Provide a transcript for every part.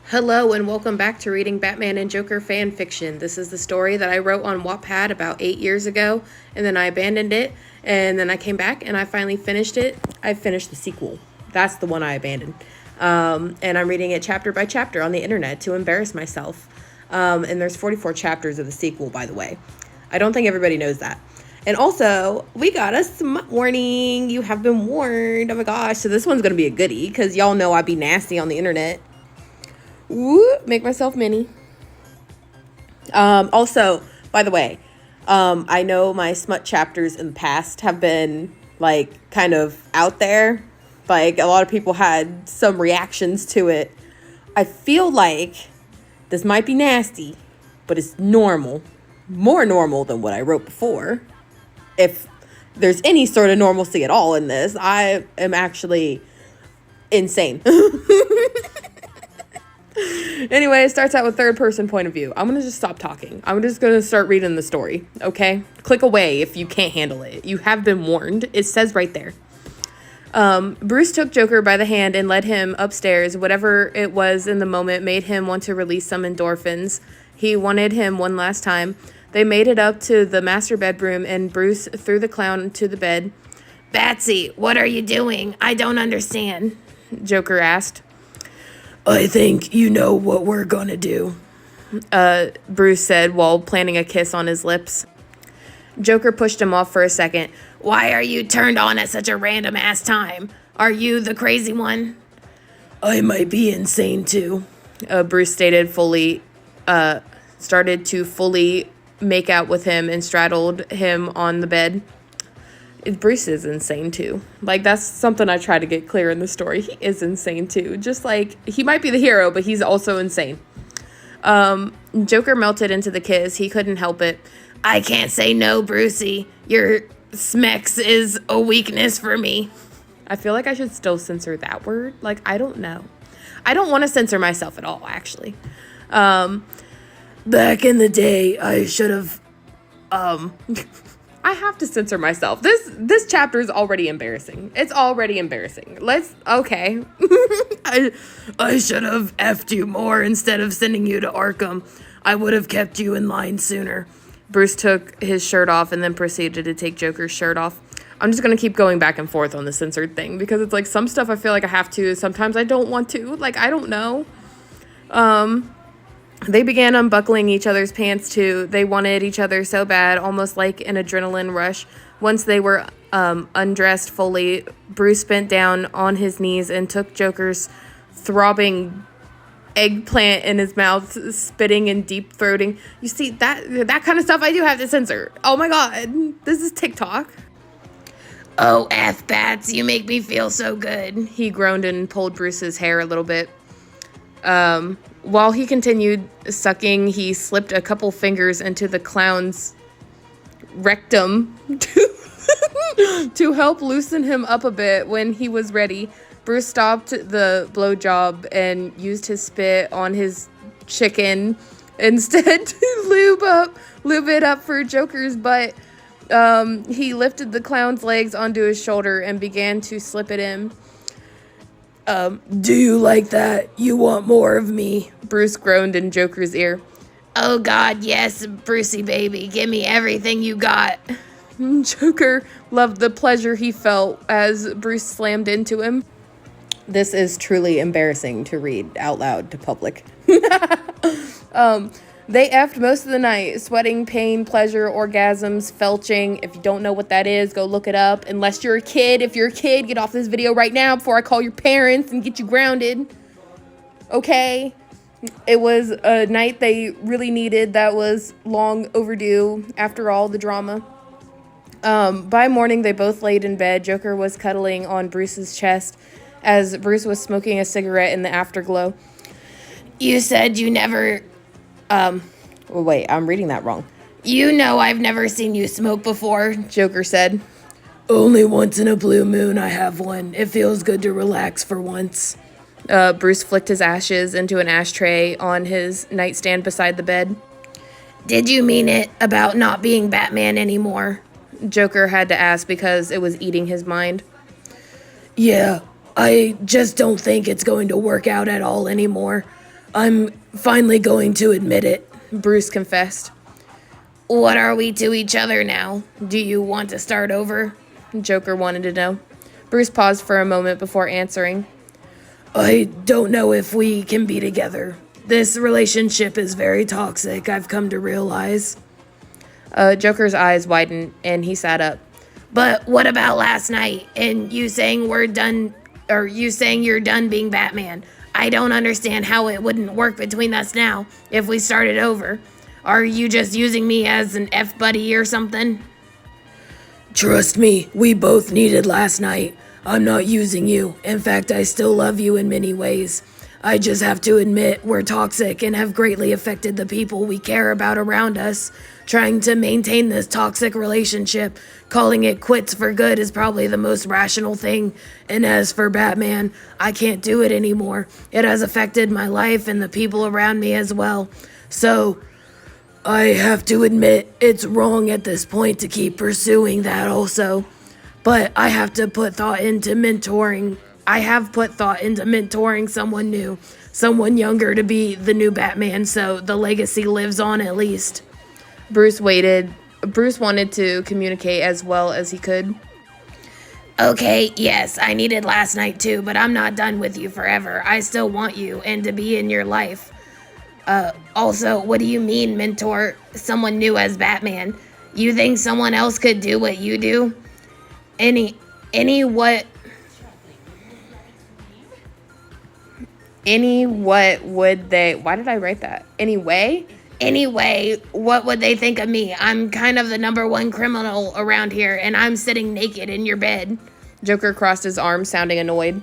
Hello and welcome back to reading Batman and Joker fan fiction. This is the story that I wrote on Wattpad about 8 years ago, and then I abandoned it, and then I came back and I finally finished it. I finished the sequel. That's the one I abandoned. And I'm reading it chapter by chapter on the internet to embarrass myself. And there's 44 chapters of the sequel, by the way. I don't think everybody knows that. And also, we got a smut warning. You have been warned. Oh my gosh. So this one's going to be a goodie because y'all know I be nasty on the internet. Woo, make myself mini. Also, by the way, I know my smut chapters in the past have been like kind of out there. Like a lot of people had some reactions to it. I feel like this might be nasty, but it's normal. More normal than what I wrote before. If there's any sort of normalcy at all in this, I am actually insane. Anyway, it starts out with third person point of view. I'm going to just stop talking. I'm just going to start reading the story, okay? Click away if you can't handle it. You have been warned. It says right there. Bruce took Joker by the hand and led him upstairs. Whatever it was in the moment made him want to release some endorphins. He wanted him one last time. They made it up to the master bedroom, and Bruce threw the clown to the bed. "Batsy, what are you doing? I don't understand," Joker asked. "I think you know what we're gonna do," Bruce said while planting a kiss on his lips. Joker pushed him off for a second. "Why are you turned on at such a random ass time? Are you the crazy one?" "I might be insane too," Bruce started to fully make out with him and straddled him on the bed. Bruce is insane too. Like, that's something I try to get clear in the story. He is insane too. Just like, he might be the hero, but he's also insane. Joker melted into the kiss. He couldn't help it. "I can't say no, Brucey. Your smex is a weakness for me." I feel like I should still censor that word. Like, I don't know. I don't want to censor myself at all, actually. "Back in the day, I should have..." I have to censor myself. This chapter is already embarrassing. It's already embarrassing. Okay. I should have effed you more instead of sending you to Arkham. I would have kept you in line sooner." Bruce took his shirt off and then proceeded to take Joker's shirt off. I'm just going to keep going back and forth on the censored thing because it's like some stuff I feel like I have to. Sometimes I don't want to. Like, I don't know. They began unbuckling each other's pants too. They wanted each other so bad, almost like an adrenaline rush. Once they were undressed fully, Bruce bent down on his knees and took Joker's throbbing eggplant in his mouth, spitting and deep throating. You see, that kind of stuff I do have to censor. Oh my god, this is TikTok. "Oh, F bats, you make me feel so good," he groaned and pulled Bruce's hair a little bit. While he continued sucking, he slipped a couple fingers into the clown's rectum to help loosen him up a bit. When he was ready, Bruce stopped the blowjob and used his spit on his chicken instead to lube it up for Joker's butt. He lifted the clown's legs onto his shoulder and began to slip it in. "Do you like that? You want more of me?" Bruce groaned in Joker's ear. "Oh god, yes, Brucey baby, give me everything you got." Joker loved the pleasure he felt as Bruce slammed into him. This is truly embarrassing to read out loud to public. They effed most of the night, sweating, pain, pleasure, orgasms, felching. If you don't know what that is, go look it up. Unless you're a kid. If you're a kid, get off this video right now before I call your parents and get you grounded. Okay? It was a night they really needed that was long overdue after all the drama. By morning, they both laid in bed. Joker was cuddling on Bruce's chest as Bruce was smoking a cigarette in the afterglow. "You said you never..." Wait, I'm reading that wrong. "You know I've never seen you smoke before," Joker said. "Only once in a blue moon I have one. It feels good to relax for once." Bruce flicked his ashes into an ashtray on his nightstand beside the bed. "Did you mean it about not being Batman anymore?" Joker had to ask because it was eating his mind. "Yeah, I just don't think it's going to work out at all anymore. I'm finally going to admit it, Bruce confessed. What are we to each other now? Do you want to start over? Joker wanted to know. Bruce paused for a moment before answering. I don't know if we can be together. This relationship is very toxic, I've come to realize. Joker's eyes widened, and he sat up. But what about last night, and you saying we're done, or you saying you're done being Batman? I don't understand how it wouldn't work between us now if we started over. Are you just using me as an F-buddy or something? Trust me, we both needed last night. I'm not using you. In fact, I still love you in many ways. I just have to admit we're toxic and have greatly affected the people we care about around us. Trying to maintain this toxic relationship, calling it quits for good is probably the most rational thing. And as for Batman, I can't do it anymore. It has affected my life and the people around me as well. So, I have to admit it's wrong at this point to keep pursuing that also. But I have to put thought into mentoring. I have put thought into mentoring someone new, someone younger to be the new Batman, so the legacy lives on at least. Bruce waited. Bruce wanted to communicate as well as he could. Okay, yes, I needed last night too, but I'm not done with you forever. I still want you and to be in your life. Also, what do you mean, mentor someone new as Batman? You think someone else could do what you do? What would they, why did I write that? Anyway, what would they think of me? I'm kind of the number one criminal around here, and I'm sitting naked in your bed. Joker crossed his arms, sounding annoyed.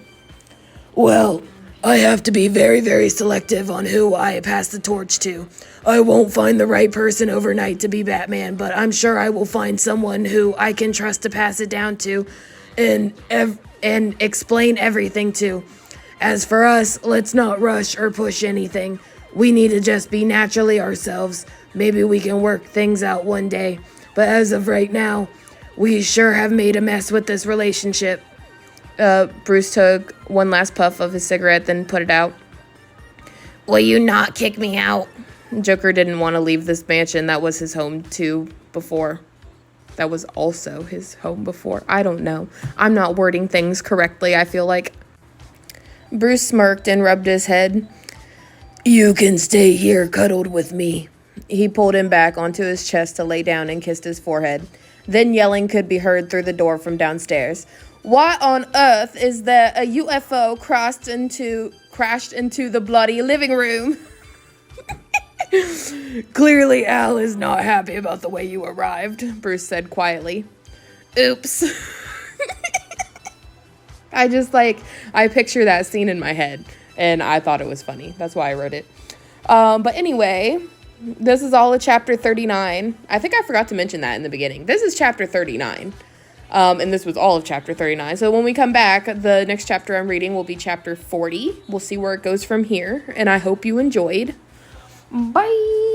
Well, I have to be very, very selective on who I pass the torch to. I won't find the right person overnight to be Batman, but I'm sure I will find someone who I can trust to pass it down to and explain everything to. As for us, let's not rush or push anything. We need to just be naturally ourselves. Maybe we can work things out one day. But as of right now, we sure have made a mess with this relationship. Bruce took one last puff of his cigarette, then put it out. Will you not kick me out? Joker didn't want to leave this mansion that was his home too before. That was also his home before. I don't know. I'm not wording things correctly, I feel like. Bruce smirked and rubbed his head. You can stay here cuddled with me. He pulled him back onto his chest to lay down and kissed his forehead. Then yelling could be heard through the door from downstairs. Why on earth is there a UFO crashed into the bloody living room? Clearly Al is not happy about the way you arrived, Bruce said quietly. Oops. I picture that scene in my head, and I thought it was funny. That's why I wrote it. But anyway, this is all of chapter 39. I think I forgot to mention that in the beginning. This is chapter 39. And this was all of chapter 39. So when we come back, the next chapter I'm reading will be chapter 40. We'll see where it goes from here, and I hope you enjoyed. Bye!